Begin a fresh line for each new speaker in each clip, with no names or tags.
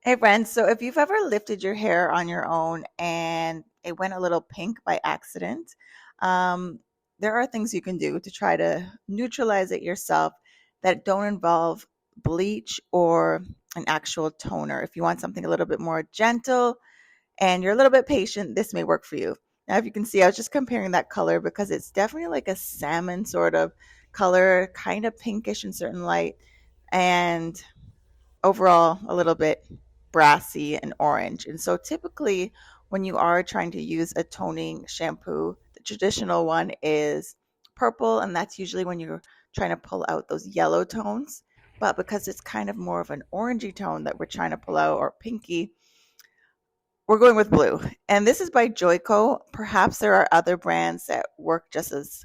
Hey friends, so if you've ever lifted your hair on your own and it went a little pink by accident, um, there are things you can do to try to neutralize it yourself that don't involve bleach or an actual toner. If you want something a little bit more gentle and you're a little bit patient, this may work for you. Now, if you can see, I was just comparing that color because it's definitely like a salmon sort of color, kind of pinkish in certain light. And overall a little bit brassy and orange. And so typically when you are trying to use a toning shampoo, the traditional one is purple, and that's usually when you're trying to pull out those yellow tones. But because it's kind of more of an orangey tone that we're trying to pull out, or pinky, we're going with blue. And this is by Joico. Perhaps there are other brands that work just as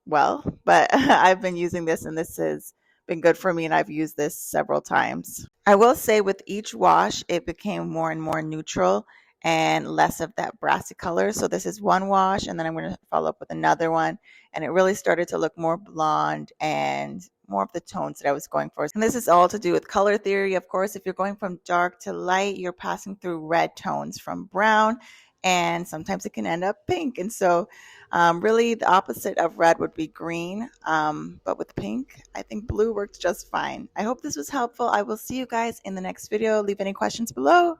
well, but I've been using this and this has been good for me, and I've used this several times. I will say with each wash, it became more and more neutral and less of that brassy color. So this is one wash, and then I'm going to follow up with another one, and it really started to look more blonde and more of the tones that I was going for. And this is all to do with color theory. Of course, if you're going from dark to light, you're passing through red tones from brown, and sometimes it can end up pink. And so really, the opposite of red would be green, but with pink, I think blue works just fine. I hope this was helpful. I will see you guys in the next video. Leave any questions below.